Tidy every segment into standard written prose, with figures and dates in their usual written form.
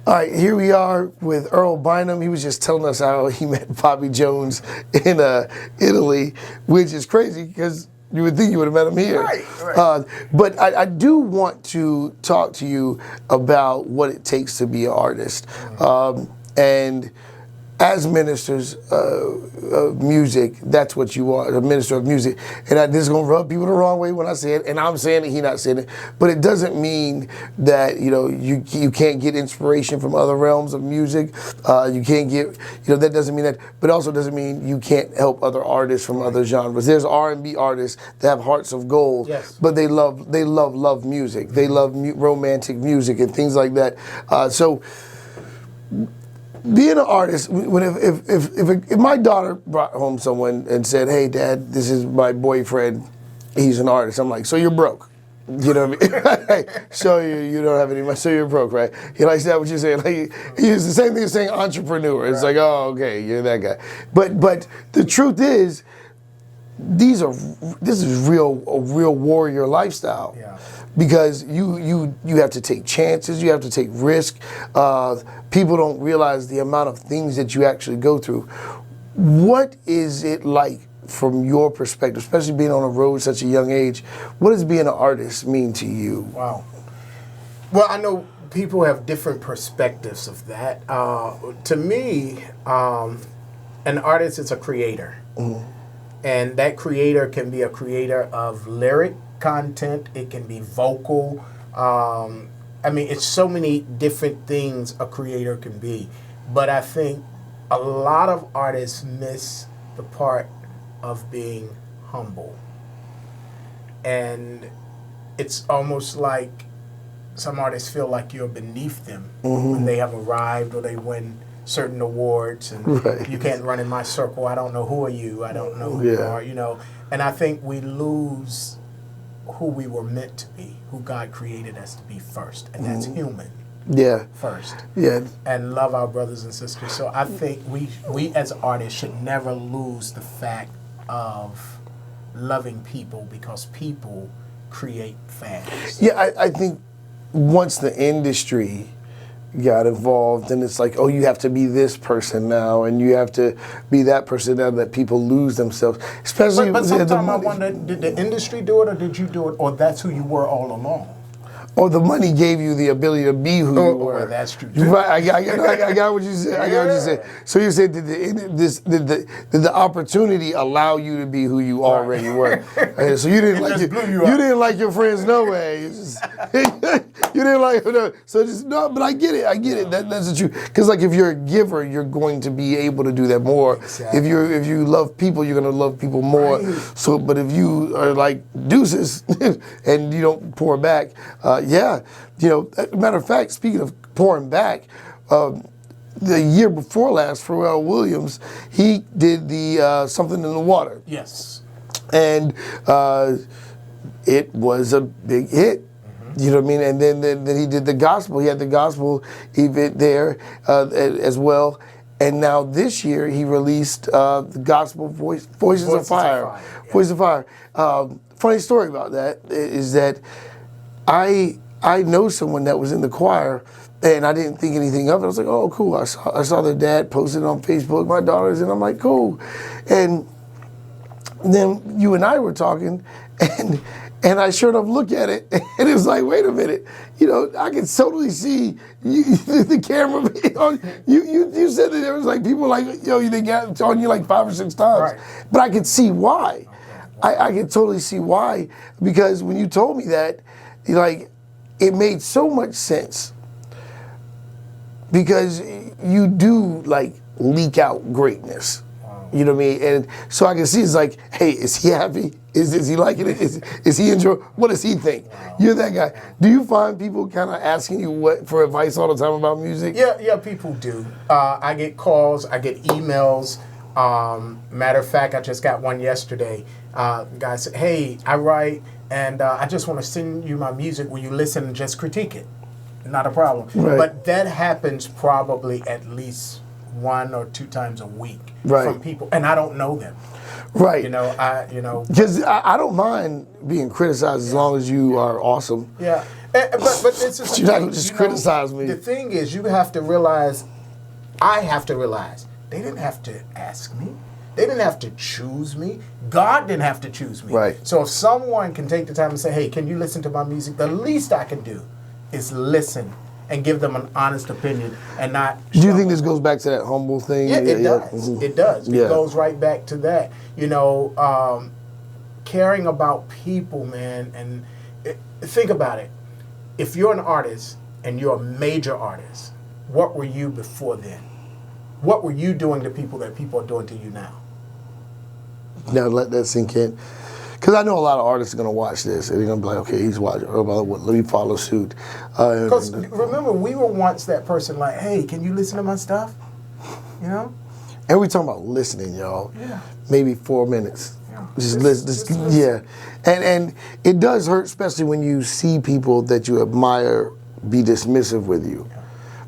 All right, here we are with Earl Bynum. He was just telling us how he met Bobby Jones in Italy, which is crazy because you would think you would have met him here. Right. But I do want to talk to you about what it takes to be an artist. And as ministers of music, that's what you are, a minister of music. And this is going to rub people the wrong way when I say it, and I'm saying it, he's not saying it. But it doesn't mean that, you can't get inspiration from other realms of music. You can't get, that doesn't mean that. But it also doesn't mean you can't help other artists from other genres. There's R&B artists that have hearts of gold, yes, but they love music. They love romantic music and things like that. So being an artist, if my daughter brought home someone and said, "Hey, Dad, this is my boyfriend. He's an artist," I'm like, "So you're broke?" You know what I mean? So you don't have any money. So you're broke, right? Is that what you're saying? Like, it's the same thing as saying entrepreneur. It's like, oh, okay, you're that guy. But the truth is, this is a real warrior lifestyle. Yeah. Because you have to take chances, you have to take risk. People don't realize the amount of things that you actually go through. What is it like from your perspective, especially being on the road at such a young age? What does being an artist mean to you? Wow. Well, I know people have different perspectives of that. To me, an artist is a creator. Mm-hmm. And that creator can be a creator of lyric content. It can be vocal. It's so many different things a creator can be. But I think a lot of artists miss the part of being humble. And it's almost like some artists feel like you're beneath them when they have arrived or they win certain awards, and you can't run in my circle. I don't know who are you. I don't know who you are. And I think we lose who we were meant to be, who God created us to be first, and that's human. Yeah. First. Yeah. And love our brothers and sisters. So I think we as artists should never lose the fact of loving people, because people create fans. Yeah, I think once the industry got involved, and it's like, oh, you have to be this person now, and you have to be that person now, that people lose themselves. Especially, but sometimes I wonder, did the industry do it, or did you do it, or that's who you were all along? Or the money gave you the ability to be who you were. Well, that's true. Right, I got what you said. I got what you said. So you said, did the opportunity allow you to be who you already were? So you didn't didn't like your friends no way. You didn't like no. So just no. But I get it. That's the truth. Because like if you're a giver, you're going to be able to do that more. Exactly. If you love people, you're going to love people more. Right. So, but if you are like deuces and you don't pour back. Matter of fact, speaking of pouring back, the year before last, Pharrell Williams, he did the Something in the Water. Yes. And it was a big hit. You know what I mean? And then he did the gospel. He had the gospel event there as well. And now this year he released the gospel Voices of Fire. Yeah. Voices of Fire. Funny story about that is that I know someone that was in the choir, and I didn't think anything of it. I was like, oh, cool. I saw their dad posted on Facebook, my daughter's, and I'm like, cool. And then you and I were talking, and I sure enough look at it, and it was like, wait a minute. I can totally see the camera on you said that there was like people like, they got on you like 5 or 6 times. Right. But I could see why. I could totally see why, because when you told me that, it made so much sense, because you do leak out greatness. Wow. You know what I mean? And so I can see, it's like, hey, is he happy? Is he liking it? Is he enjoying? What does he think? Wow. You're that guy. Do you find people kind of asking you for advice all the time about music? Yeah, people do. I get calls, I get emails. Matter of fact, I just got one yesterday. Guy said, hey, I write, and I just want to send you my music. Will you listen and just critique it? Not a problem. Right. But that happens probably at least 1 or 2 times a week from people, and I don't know them. Right. Because I don't mind being criticized as long as you are awesome. Yeah. But it's just You're not going to just criticize me. The thing is, you have to realize, I have to realize, they didn't have to ask me. They didn't have to choose me. God didn't have to choose me. Right. So if someone can take the time and say, hey, can you listen to my music? The least I can do is listen and give them an honest opinion and not... Do you think this goes back to that humble thing? Yeah, it does. Mm-hmm. It does. Yeah. It goes right back to that. Caring about people, man. And think about it. If you're an artist and you're a major artist, what were you before then? What were you doing to people that people are doing to you now? Now let that sink in. Because I know a lot of artists are going to watch this and they're going to be like, okay, he's watching Earl, let me follow suit. Because remember, we were once that person like, hey, can you listen to my stuff? And we're talking about listening, y'all. Yeah. Maybe 4 minutes. Yeah. Just listen. Yeah. And it does hurt, especially when you see people that you admire be dismissive with you.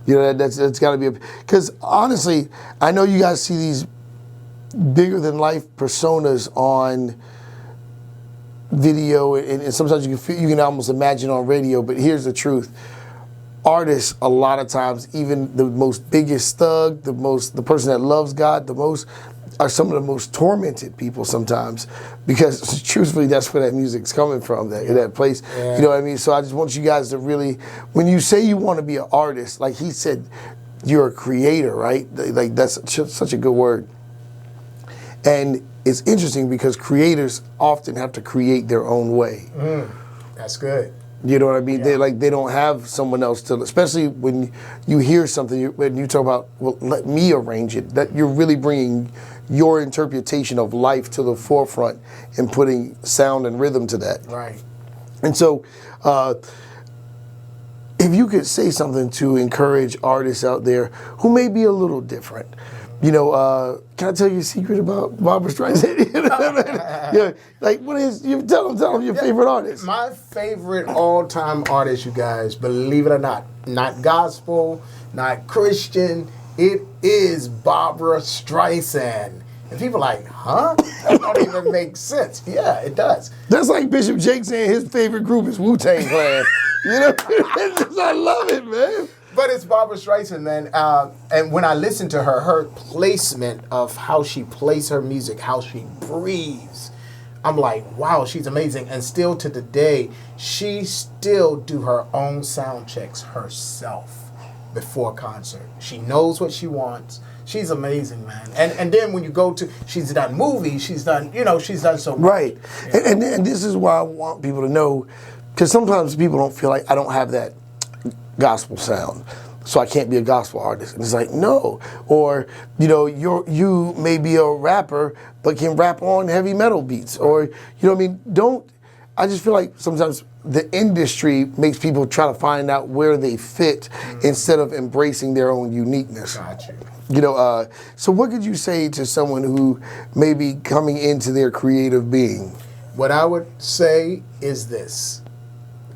Yeah. That's got to be because honestly, I know you guys see these bigger than life personas on video, and sometimes you can almost imagine on radio. But here's the truth: artists, a lot of times, even the most biggest thug, the person that loves God the most, are some of the most tormented people sometimes, because truthfully, that's where that music's coming from, that place. Yeah. You know what I mean? So I just want you guys to really, when you say you want to be an artist, like he said, you're a creator, right? Like that's such a good word. And it's interesting because creators often have to create their own way. That's good. You know what I mean? Yeah. They don't have someone else to, especially when you hear something, when you talk about, well, let me arrange it, that you're really bringing your interpretation of life to the forefront and putting sound and rhythm to that. Right. And so, if you could say something to encourage artists out there who may be a little different, can I tell you a secret about Barbra Streisand? Yeah, like what is? You tell them your favorite artist. My favorite all-time artist, you guys, believe it or not gospel, not Christian. It is Barbra Streisand. And people are like, huh? That don't even make sense. Yeah, it does. That's like Bishop Jake saying his favorite group is Wu-Tang Clan. I love it, man. But it's Barbra Streisand, man. And when I listen to her placement of how she plays her music, how she breathes, I'm like, wow, she's amazing. And still to the day, she still do her own sound checks herself before concert. She knows what she wants. She's amazing, man. And then when you go to, she's done movies, she's done so much. Right. Yeah. And this is why I want people to know, because sometimes people don't feel like I don't have that gospel sound, so I can't be a gospel artist. And it's like, no. Or, you may be a rapper, but can rap on heavy metal beats. Or, I just feel like sometimes the industry makes people try to find out where they fit instead of embracing their own uniqueness. Got you. So what could you say to someone who may be coming into their creative being? What I would say is this: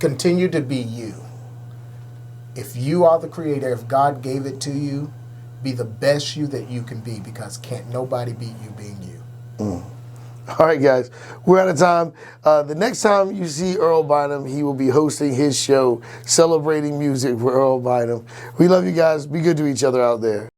continue to be you. If you are the creator, if God gave it to you, be the best you that you can be, because can't nobody beat you being you. All right, guys, we're out of time. The next time you see Earl Bynum, he will be hosting his show, Celebrating Music with Earl Bynum. We love you guys. Be good to each other out there.